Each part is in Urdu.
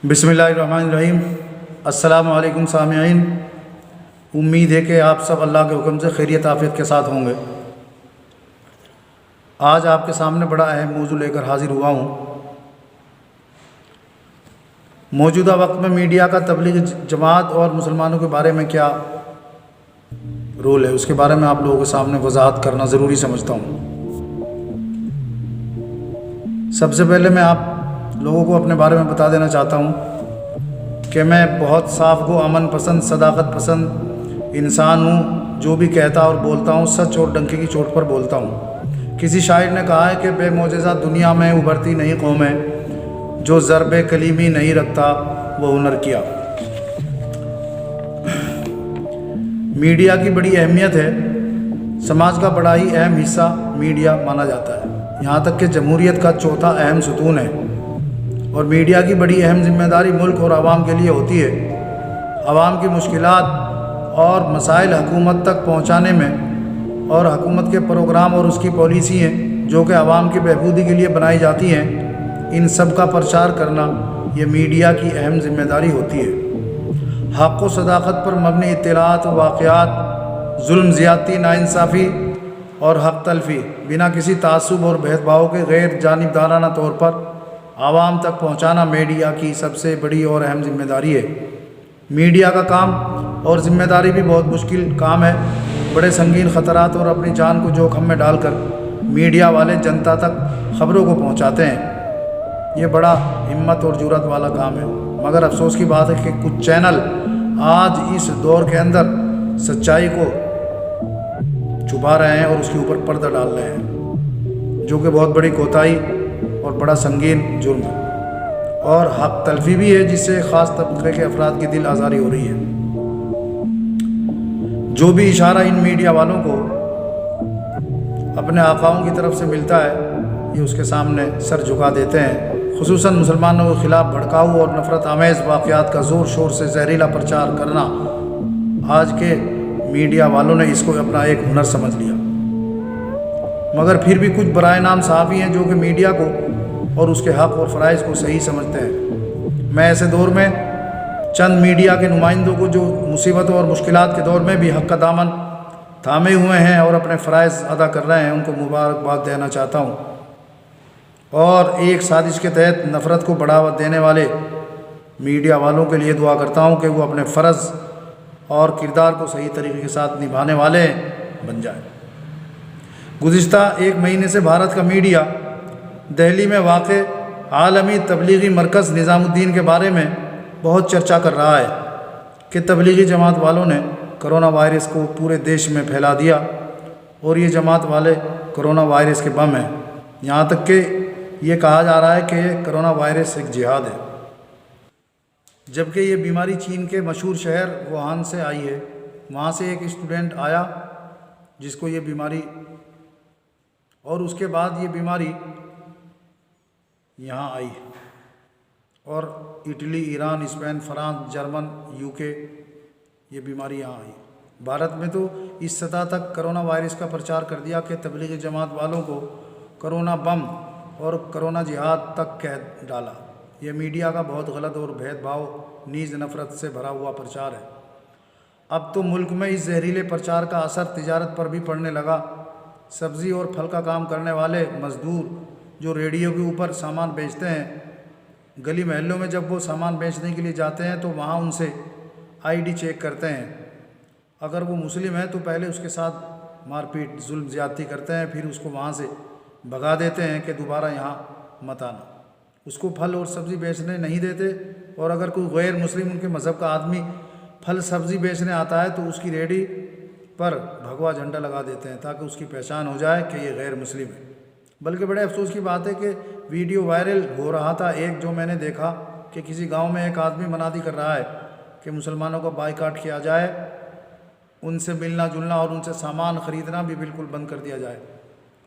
بسم اللہ الرحمن الرحیم۔ السلام علیکم سامعین، امید ہے کہ آپ سب اللہ کے حکم سے خیریت عافیت کے ساتھ ہوں گے۔ آج آپ کے سامنے بڑا اہم موضوع لے کر حاضر ہوا ہوں۔ موجودہ وقت میں میڈیا کا تبلیغی جماعت اور مسلمانوں کے بارے میں کیا رول ہے، اس کے بارے میں آپ لوگوں کے سامنے وضاحت کرنا ضروری سمجھتا ہوں۔ سب سے پہلے میں آپ لوگوں کو اپنے بارے میں بتا دینا چاہتا ہوں کہ میں بہت صاف گو، امن پسند، صداقت پسند انسان ہوں۔ جو بھی کہتا اور بولتا ہوں سچ اور ڈنکے کی چوٹ پر بولتا ہوں۔ کسی شاعر نے کہا ہے کہ بے معجزہ دنیا میں ابھرتی نہیں قوم ہے، جو ضرب کلیمی نہیں رکھتا وہ ہنر کیا۔ میڈیا کی بڑی اہمیت ہے۔ سماج کا بڑا ہی اہم حصہ میڈیا مانا جاتا ہے، یہاں تک کہ جمہوریت کا چوتھا اہم ستون ہے۔ اور میڈیا کی بڑی اہم ذمہ داری ملک اور عوام کے لیے ہوتی ہے۔ عوام کی مشکلات اور مسائل حکومت تک پہنچانے میں، اور حکومت کے پروگرام اور اس کی پالیسی ہیں جو کہ عوام کی بہبودی کے لیے بنائی جاتی ہیں، ان سب کا پرچار کرنا یہ میڈیا کی اہم ذمہ داری ہوتی ہے۔ حق و صداقت پر مبنی اطلاعات و واقعات، ظلم، زیادتی، ناانصافی اور حق تلفی بنا کسی تعصب اور بھید بھاؤ کے غیر جانبدارانہ طور پر عوام تک پہنچانا میڈیا کی سب سے بڑی اور اہم ذمہ داری ہے۔ میڈیا کا کام اور ذمہ داری بھی بہت مشکل کام ہے۔ بڑے سنگین خطرات اور اپنی جان کو جوخم میں ڈال کر میڈیا والے جنتا تک خبروں کو پہنچاتے ہیں۔ یہ بڑا ہمت اور جرأت والا کام ہے، مگر افسوس کی بات ہے کہ کچھ چینل آج اس دور کے اندر سچائی کو چھپا رہے ہیں اور اس کے اوپر پردہ ڈال رہے ہیں، جو کہ بہت بڑی کوتاہی اور بڑا سنگین جرم ہے، اور حق تلفی بھی ہے، جس سے خاص طبقے کے افراد کی دل آزاری ہو رہی ہے۔ جو بھی اشارہ ان میڈیا والوں کو اپنے آقاؤں کی طرف سے ملتا ہے، یہ اس کے سامنے سر جھکا دیتے ہیں۔ خصوصاً مسلمانوں کے خلاف بھڑکاؤ اور نفرت آمیز واقعات کا زور شور سے زہریلا پرچار کرنا، آج کے میڈیا والوں نے اس کو اپنا ایک ہنر سمجھ لیا۔ مگر پھر بھی کچھ برائے نام صحافی ہیں جو کہ میڈیا کو اور اس کے حق اور فرائض کو صحیح سمجھتے ہیں۔ میں ایسے دور میں چند میڈیا کے نمائندوں کو جو مصیبتوں اور مشکلات کے دور میں بھی حق کا دامن تھامے ہوئے ہیں اور اپنے فرائض ادا کر رہے ہیں، ان کو مبارکباد دینا چاہتا ہوں، اور ایک سازش کے تحت نفرت کو بڑھاوا دینے والے میڈیا والوں کے لیے دعا کرتا ہوں کہ وہ اپنے فرض اور کردار کو صحیح طریقے کے ساتھ نبھانے والے بن جائیں۔ گزشتہ ایک مہینے سے بھارت کا میڈیا دہلی میں واقع عالمی تبلیغی مرکز نظام الدین کے بارے میں بہت چرچا کر رہا ہے کہ تبلیغی جماعت والوں نے کرونا وائرس کو پورے دیش میں پھیلا دیا، اور یہ جماعت والے کرونا وائرس کے بم ہیں۔ یہاں تک کہ یہ کہا جا رہا ہے کہ کرونا وائرس ایک جہاد ہے، جبکہ یہ بیماری چین کے مشہور شہر ووہان سے آئی ہے۔ وہاں سے ایک اسٹوڈنٹ آیا جس کو یہ بیماری، اور اس کے بعد یہ بیماری یہاں آئی، اور Italy, Iran, Spain, France, German, UK یہ بیماری یہاں آئی۔ بھارت میں تو اس سطح تک کرونا وائرس کا پرچار کر دیا کہ تبلیغی جماعت والوں کو کرونا بم اور کرونا جہاد تک کہہ ڈالا۔ یہ میڈیا کا بہت غلط اور بھید بھاؤ نیز نفرت سے بھرا ہوا پرچار ہے۔ اب تو ملک میں اس زہریلے پرچار کا اثر تجارت پر بھی پڑنے لگا۔ سبزی اور پھل کا کام کرنے والے مزدور جو ریڈیو کے اوپر سامان بیچتے ہیں، گلی محلوں میں جب وہ سامان بیچنے کے لیے جاتے ہیں تو وہاں ان سے ID چیک کرتے ہیں۔ اگر وہ مسلم ہے تو پہلے اس کے ساتھ مار پیٹ، ظلم زیادتی کرتے ہیں، پھر اس کو وہاں سے بھگا دیتے ہیں کہ دوبارہ یہاں مت آنا۔ اس کو پھل اور سبزی بیچنے نہیں دیتے، اور اگر کوئی غیر مسلم ان کے مذہب کا آدمی پھل سبزی بیچنے آتا ہے تو اس کی ریڈی پر بھگوا جھنڈا لگا دیتے ہیں تاکہ اس کی پہچان ہو جائے کہ یہ غیر مسلم ہے۔ بلکہ بڑے افسوس کی بات ہے کہ ویڈیو وائرل ہو رہا تھا ایک، جو میں نے دیکھا کہ کسی گاؤں میں ایک آدمی منادی کر رہا ہے کہ مسلمانوں کا بائیکاٹ کیا جائے، ان سے ملنا جلنا اور ان سے سامان خریدنا بھی بالکل بند کر دیا جائے۔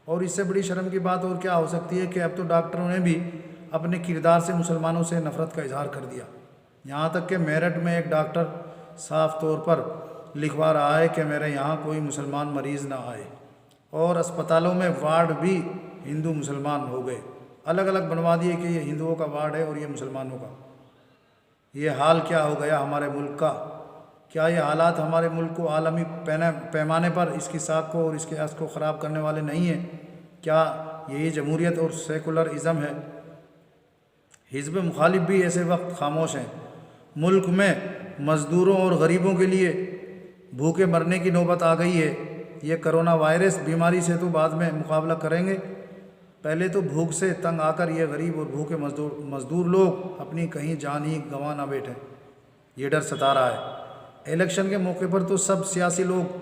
اور اس سے بڑی شرم کی بات اور کیا ہو سکتی ہے کہ اب تو ڈاکٹروں نے بھی اپنے کردار سے مسلمانوں سے نفرت کا اظہار کر دیا۔ یہاں تک کہ میرٹھ میں ایک ڈاکٹر صاف طور پر لکھوا رہا ہے کہ میرے یہاں کوئی مسلمان مریض نہ آئے، اور اسپتالوں میں وارڈ بھی ہندو مسلمان ہو گئے، الگ الگ بنوا دیے کہ یہ ہندوؤں کا وارڈ ہے اور یہ مسلمانوں کا۔ یہ حال کیا ہو گیا ہمارے ملک کا؟ کیا یہ حالات ہمارے ملک کو عالمی پیمانے پر اس کی ساکھ کو اور اس کے اصل کو خراب کرنے والے نہیں ہیں؟ کیا یہی جمہوریت اور سیکولرازم ہے؟ حزب مخالف بھی ایسے وقت خاموش ہیں۔ ملک میں مزدوروں اور غریبوں کے لیے بھوکے مرنے کی نوبت آ گئی ہے۔ یہ کرونا وائرس بیماری سے تو بعد میں مقابلہ کریں گے، پہلے تو بھوک سے تنگ آ کر یہ غریب اور بھوکے مزدور لوگ اپنی کہیں جان ہی گنوا نہ بیٹھیں، یہ ڈر ستا رہا ہے۔ الیکشن کے موقع پر تو سب سیاسی لوگ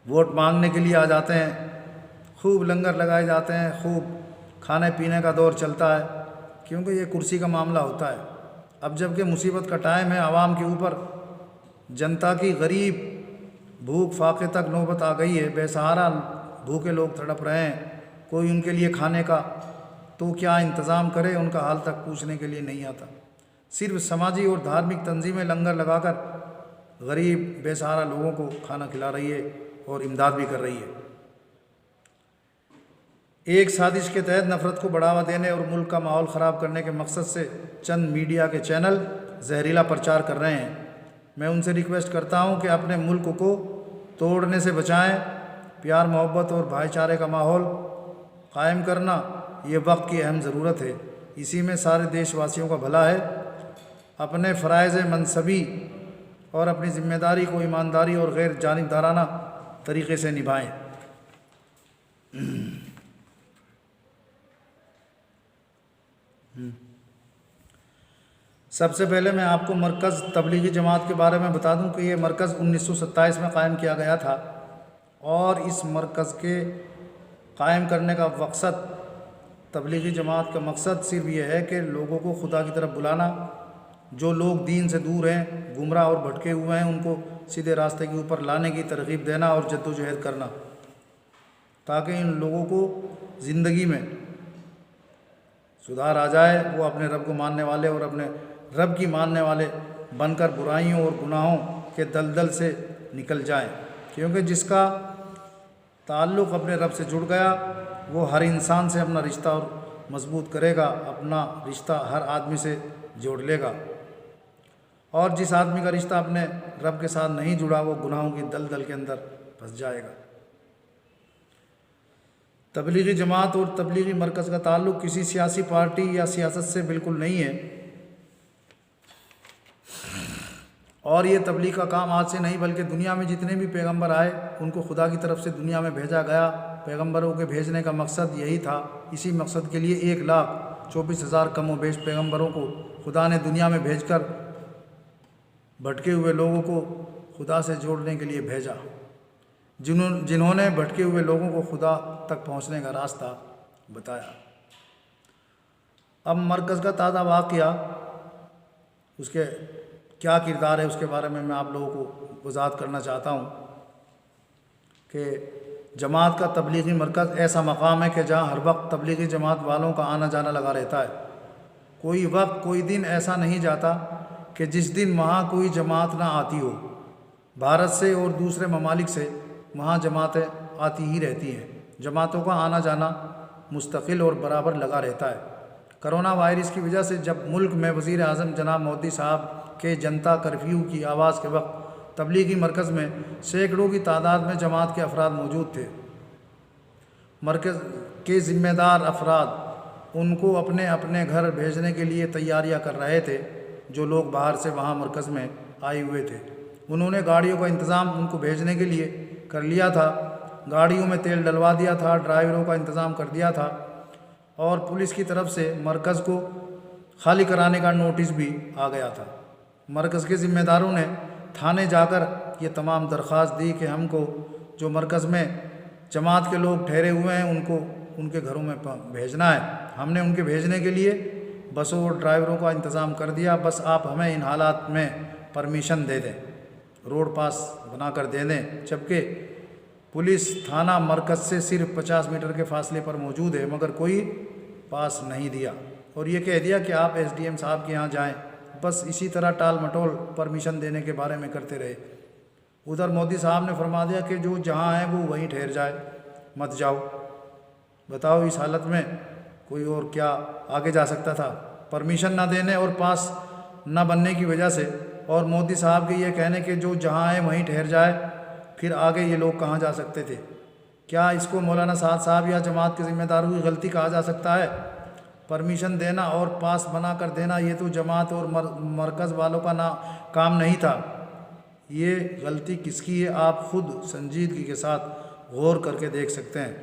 ووٹ مانگنے کے لیے آ جاتے ہیں، خوب لنگر لگائے جاتے ہیں، خوب کھانے پینے کا دور چلتا ہے، کیونکہ یہ کرسی کا معاملہ ہوتا ہے۔ اب جب کہ مصیبت کا ٹائم ہے، عوام کے اوپر جنتا کی غریب بھوک فاقے تک نوبت آ گئی ہے، بے سہارا بھوکے لوگ تڑپ رہے ہیں، کوئی ان کے لیے کھانے کا تو کیا انتظام کرے، ان کا حال تک پوچھنے کے لیے نہیں آتا۔ صرف سماجی اور دھارمک تنظیمیں لنگر لگا کر غریب بے سہارا لوگوں کو کھانا کھلا رہی ہے اور امداد بھی کر رہی ہے۔ ایک سازش کے تحت نفرت کو بڑھاوا دینے اور ملک کا ماحول خراب کرنے کے مقصد سے چند میڈیا کے چینل زہریلا پرچار کر رہے ہیں۔ میں ان سے ریکویسٹ کرتا ہوں کہ اپنے ملک کو توڑنے سے بچائیں۔ پیار محبت اور بھائی چارے کا ماحول قائم کرنا یہ وقت کی اہم ضرورت ہے، اسی میں سارے دیش واسیوں کا بھلا ہے۔ اپنے فرائض منصبی اور اپنی ذمہ داری کو ایمانداری اور غیر جانبدارانہ طریقے سے نبھائیں۔ سب سے پہلے میں آپ کو مرکز تبلیغی جماعت کے بارے میں بتا دوں کہ یہ مرکز 1927 میں قائم کیا گیا تھا، اور اس مرکز کے قائم کرنے کا مقصد، تبلیغی جماعت کا مقصد صرف یہ ہے کہ لوگوں کو خدا کی طرف بلانا، جو لوگ دین سے دور ہیں، گمراہ اور بھٹکے ہوئے ہیں، ان کو سیدھے راستے کے اوپر لانے کی ترغیب دینا اور جد و جہد کرنا، تاکہ ان لوگوں کو زندگی میں سدھار آ جائے، وہ اپنے رب کو ماننے والے اور اپنے رب کی ماننے والے بن کر برائیوں اور گناہوں کے دلدل سے نکل جائیں، کیونکہ جس کا تعلق اپنے رب سے جڑ گیا وہ ہر انسان سے اپنا رشتہ اور مضبوط کرے گا، اپنا رشتہ ہر آدمی سے جوڑ لے گا، اور جس آدمی کا رشتہ اپنے رب کے ساتھ نہیں جڑا وہ گناہوں کی دلدل کے اندر پھنس جائے گا۔ تبلیغی جماعت اور تبلیغی مرکز کا تعلق کسی سیاسی پارٹی یا سیاست سے بالکل نہیں ہے، اور یہ تبلیغ کا کام آج سے نہیں بلکہ دنیا میں جتنے بھی پیغمبر آئے ان کو خدا کی طرف سے دنیا میں بھیجا گیا۔ پیغمبروں کے بھیجنے کا مقصد یہی تھا۔ اسی مقصد کے لیے 1,24,000 کم و بیش پیغمبروں کو خدا نے دنیا میں بھیج کر بھٹکے ہوئے لوگوں کو خدا سے جوڑنے کے لیے بھیجا، جنہوں نے بھٹکے ہوئے لوگوں کو خدا تک پہنچنے کا راستہ بتایا۔ اب مرکز کا تازہ واقعہ، اس کے کیا کردار ہے، اس کے بارے میں آپ لوگوں کو وضاحت کرنا چاہتا ہوں کہ جماعت کا تبلیغی مرکز ایسا مقام ہے کہ جہاں ہر وقت تبلیغی جماعت والوں کا آنا جانا لگا رہتا ہے۔ کوئی وقت، کوئی دن ایسا نہیں جاتا کہ جس دن وہاں کوئی جماعت نہ آتی ہو۔ بھارت سے اور دوسرے ممالک سے وہاں جماعتیں آتی ہی رہتی ہیں۔ جماعتوں کا آنا جانا مستقل اور برابر لگا رہتا ہے۔ کرونا وائرس کی وجہ سے جب ملک میں وزیر اعظم جناب مودی صاحب کے جنتا کرفیو کی آواز کے وقت تبلیغی مرکز میں سینکڑوں کی تعداد میں جماعت کے افراد موجود تھے، مرکز کے ذمہ دار افراد ان کو اپنے اپنے گھر بھیجنے کے لیے تیاریاں کر رہے تھے۔ جو لوگ باہر سے وہاں مرکز میں آئے ہوئے تھے انہوں نے گاڑیوں کا انتظام ان کو بھیجنے کے لیے کر لیا تھا، گاڑیوں میں تیل ڈلوا دیا تھا، ڈرائیوروں کا انتظام کر دیا تھا، اور پولیس کی طرف سے مرکز کو خالی کرانے کا نوٹس بھی آ گیا تھا۔ مرکز کے ذمہ داروں نے تھانے جا کر یہ تمام درخواست دی کہ ہم کو جو مرکز میں جماعت کے لوگ ٹھہرے ہوئے ہیں ان کو ان کے گھروں میں بھیجنا ہے۔ ہم نے ان کے بھیجنے کے لیے بسوں اور ڈرائیوروں کا انتظام کر دیا، بس آپ ہمیں ان حالات میں پرمیشن دے دیں، روڈ پاس بنا کر دے دیں۔ جبکہ پولیس تھانہ مرکز سے صرف 50 میٹر کے فاصلے پر موجود ہے، مگر کوئی پاس نہیں دیا، اور یہ کہہ دیا کہ آپ ایس ڈی ایم صاحب کے یہاں جائیں۔ بس اسی طرح ٹال مٹول پرمیشن دینے کے بارے میں کرتے رہے۔ ادھر مودی صاحب نے فرما دیا کہ جو جہاں ہے وہ وہیں ٹھہر جائے، مت جاؤ۔ بتاؤ اس حالت میں کوئی اور کیا آگے جا سکتا تھا؟ پرمیشن نہ دینے اور پاس نہ بننے کی وجہ سے، اور مودی صاحب کے یہ کہنے کہ جو جہاں ہے وہیں ٹھہر جائے، پھر آگے یہ لوگ کہاں جا سکتے تھے؟ کیا اس کو مولانا سعد صاحب یا جماعت کے ذمہ داروں کی غلطی کہا جا سکتا ہے؟ پرمیشن دینا اور پاس بنا کر دینا یہ تو جماعت اور مرکز والوں کا کام نہیں تھا۔ یہ غلطی کس کی ہے؟ آپ خود سنجیدگی کے ساتھ غور کر کے دیکھ سکتے ہیں۔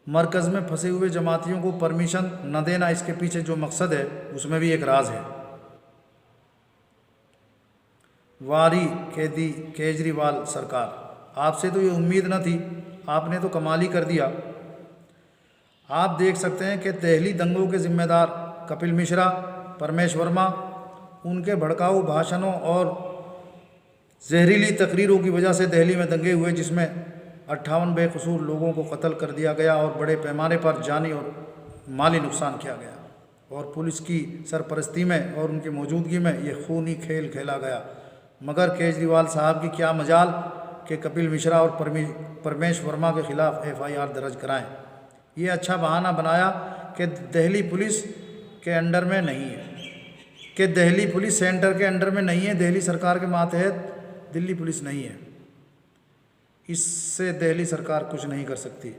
مرکز میں پھنسے ہوئے جماعتیوں کو پرمیشن نہ دینا، اس کے پیچھے جو مقصد ہے اس میں بھی ایک راز ہے۔ واری کیجریوال سرکار، آپ سے تو یہ امید نہ تھی، آپ نے تو کمال ہی کر دیا۔ آپ دیکھ سکتے ہیں کہ دہلی دنگوں کے ذمہ دار کپل مشرا، پرمیش ورما، ان کے بھڑکاؤ بھاشنوں اور زہریلی تقریروں کی وجہ سے دہلی میں دنگے ہوئے، جس میں 58 بے قصور لوگوں کو قتل کر دیا گیا اور بڑے پیمانے پر جانی اور مالی نقصان کیا گیا، اور پولیس کی سرپرستی میں اور ان کی موجودگی میں یہ خونی کھیل کھیلا گیا۔ مگر کیجریوال صاحب کی کیا مجال کہ کپل مشرا اور پرمیش ورما کے خلاف FIR درج کرائیں۔ یہ اچھا بہانہ بنایا کہ دہلی پولیس کے انڈر میں نہیں ہے، کہ دہلی پولیس سینٹر کے انڈر میں نہیں ہے، دہلی سرکار کے ماتحت دلی پولیس نہیں ہے، اس سے دہلی سرکار کچھ نہیں کر سکتی۔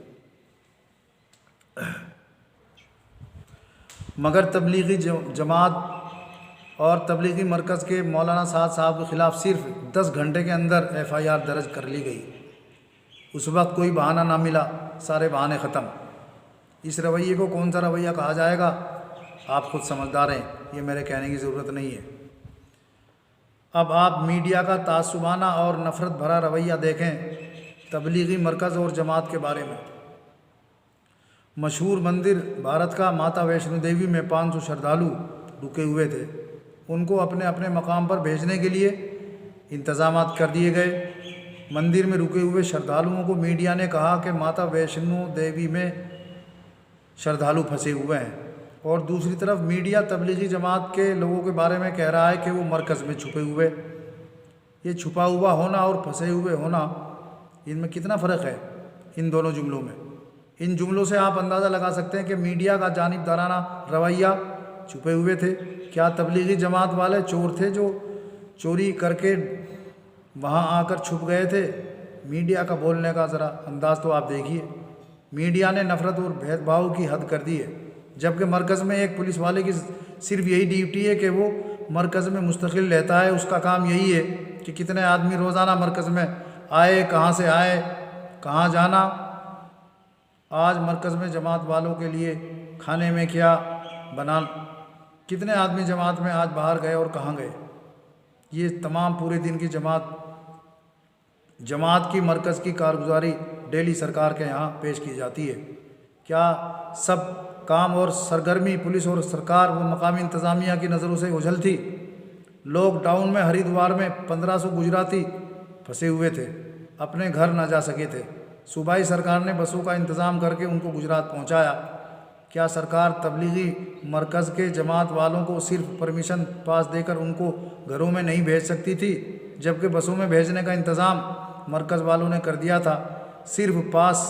مگر تبلیغی جماعت اور تبلیغی مرکز کے مولانا سعد صاحب کے خلاف صرف 10 گھنٹے کے اندر FIR درج کر لی گئی۔ اس وقت کوئی بہانہ نہ ملا، سارے بہانے ختم۔ اس رویے کو کون سا رویہ کہا جائے گا؟ آپ خود سمجھدار ہیں، یہ میرے کہنے کی ضرورت نہیں ہے۔ اب آپ میڈیا کا تعصبانہ اور نفرت بھرا رویہ دیکھیں تبلیغی مرکز اور جماعت کے بارے میں۔ مشہور مندر بھارت کا ماتا ویشنو دیوی میں 500 شردھالو رکے ہوئے تھے، ان کو اپنے اپنے مقام پر بھیجنے کے لیے انتظامات کر دیے گئے۔ مندر میں رکے ہوئے شردھالوؤں کو میڈیا نے کہا کہ ماتا ویشنو دیوی میں شردھالو پھنسے ہوئے ہیں، اور دوسری طرف میڈیا تبلیغی جماعت کے لوگوں کے بارے میں کہہ رہا ہے کہ وہ مرکز میں چھپے ہوئے۔ یہ چھپا ہوا ہونا اور پھنسے ہوئے ہونا، ان میں کتنا فرق ہے ان دونوں جملوں میں؟ ان جملوں سے آپ اندازہ لگا سکتے ہیں کہ میڈیا کا جانبدارانہ رویہ، چھپے ہوئے تھے۔ کیا تبلیغی جماعت والے چور تھے جو چوری کر کے وہاں آ کر چھپ گئے تھے؟ میڈیا کا بولنے کا ذرا انداز تو آپ دیکھیے۔ میڈیا نے نفرت اور بھید بھاؤ کی حد کر دی ہے، جبکہ مرکز میں ایک پولیس والے کی صرف یہی ڈیوٹی ہے کہ وہ مرکز میں مستقل رہتا ہے۔ اس کا کام یہی ہے کہ کتنے آدمی روزانہ مرکز میں آئے، کہاں سے آئے، کہاں جانا۔ آج مرکز میں جماعت والوں کے لیے کھانے میں کیا بنا، کتنے آدمی جماعت میں آج باہر گئے اور کہاں گئے۔ یہ تمام پورے دن کی جماعت کی مرکز کی کارگزاری ڈیلی سرکار کے یہاں پیش کی جاتی ہے۔ کیا سب کام اور سرگرمی پولیس اور سرکار و مقامی انتظامیہ کی نظروں سے اوجھل تھی؟ لاک ڈاؤن میں ہریدوار میں 1500 گجراتی پھنسے ہوئے تھے، اپنے گھر نہ جا سکے تھے۔ صوبائی سرکار نے بسوں کا انتظام کر کے ان کو گجرات پہنچایا۔ کیا سرکار تبلیغی مرکز کے جماعت والوں کو صرف پرمیشن پاس دے کر ان کو گھروں میں نہیں بھیج سکتی تھی، جبکہ بسوں میں بھیجنے کا انتظام مرکز والوں نے کر دیا تھا؟ صرف پاس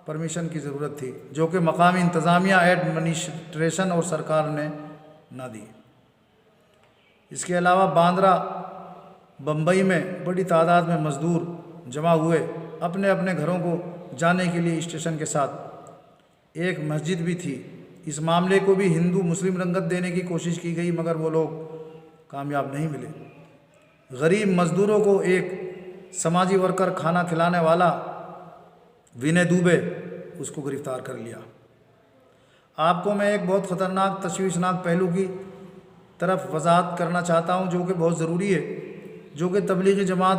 پرمیشن کی ضرورت تھی، جو کہ مقامی انتظامیہ، ایڈمنسٹریشن اور سرکار نے نہ دی۔ اس کے علاوہ باندرا، بمبئی میں بڑی تعداد میں مزدور جمع ہوئے اپنے اپنے گھروں کو جانے کے لیے اسٹیشن کے ساتھ۔ ایک مسجد بھی تھی۔ اس معاملے کو بھی ہندو مسلم رنگت دینے کی کوشش کی گئی، مگر وہ لوگ کامیاب نہیں ملے۔ غریب مزدوروں کو ایک سماجی ورکر کھانا کھلانے والا ونے دوبے، اس کو گرفتار کر لیا۔ آپ کو میں ایک بہت خطرناک تشویشناک پہلو کی طرف وضاحت کرنا چاہتا ہوں، جو کہ بہت ضروری ہے، جو کہ تبلیغی جماعت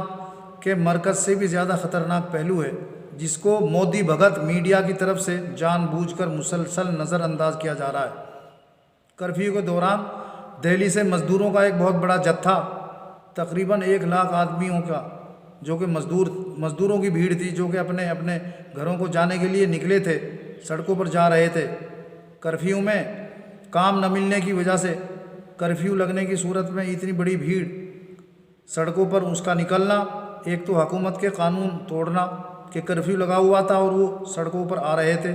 کے مرکز سے بھی زیادہ خطرناک پہلو ہے، جس کو مودی بھگت میڈیا کی طرف سے جان بوجھ کر مسلسل نظر انداز کیا جا رہا ہے۔ کرفیو کے دوران دہلی سے مزدوروں کا ایک بہت بڑا جتھا، تقریباً 1 لاکھ آدمیوں کا، جو کہ مزدوروں کی بھیڑ تھی، جو کہ اپنے اپنے گھروں کو جانے کے لیے نکلے تھے، سڑکوں پر جا رہے تھے۔ کرفیو میں کام نہ ملنے کی وجہ سے، کرفیو لگنے کی صورت میں اتنی بڑی بھیڑ سڑکوں پر، اس کا نکلنا، ایک تو حکومت کے قانون توڑنا کہ کرفیو لگا ہوا تھا اور وہ سڑکوں پر آ رہے تھے،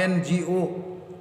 NGO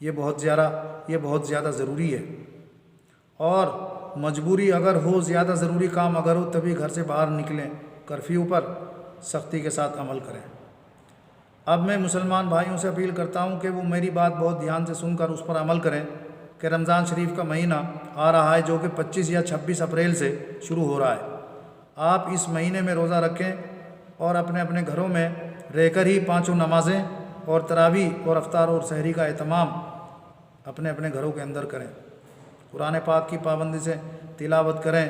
یہ بہت زیادہ ضروری ہے، اور مجبوری اگر ہو، زیادہ ضروری کام اگر ہو تبھی گھر سے باہر نکلیں، کرفیو پر سختی کے ساتھ عمل کریں۔ اب میں مسلمان بھائیوں سے اپیل کرتا ہوں کہ وہ میری بات بہت دھیان سے سن کر اس پر عمل کریں کہ رمضان شریف کا مہینہ آ رہا ہے، جو کہ 25 یا 26 اپریل سے شروع ہو رہا ہے۔ آپ اس مہینے میں روزہ رکھیں اور اپنے اپنے گھروں میں رہ کر ہی 5 نمازیں اور تراویح اور افطار اور سحری کا اہتمام اپنے اپنے گھروں کے اندر کریں، قرآن پاک کی پابندی سے تلاوت کریں،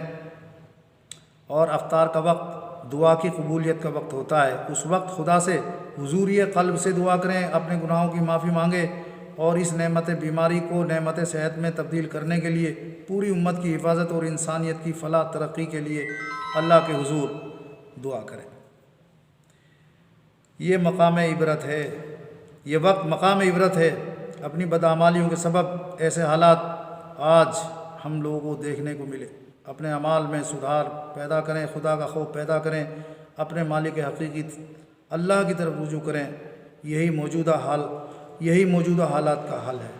اور افطار کا وقت دعا کی قبولیت کا وقت ہوتا ہے۔ اس وقت خدا سے حضوری قلب سے دعا کریں، اپنے گناہوں کی معافی مانگیں، اور اس نعمت بیماری کو نعمت صحت میں تبدیل کرنے کے لیے پوری امت کی حفاظت اور انسانیت کی فلاح ترقی کے لیے اللہ کے حضور دعا کریں۔ یہ مقام عبرت ہے، یہ وقت مقام عبرت ہے۔ اپنی بدعمالیوں کے سبب ایسے حالات آج ہم لوگوں کو دیکھنے کو ملے۔ اپنے اعمال میں سدھار پیدا کریں، خدا کا خوف پیدا کریں، اپنے مالک حقیقی اللہ کی طرف رجوع کریں۔ یہی موجودہ حالات کا حل ہے۔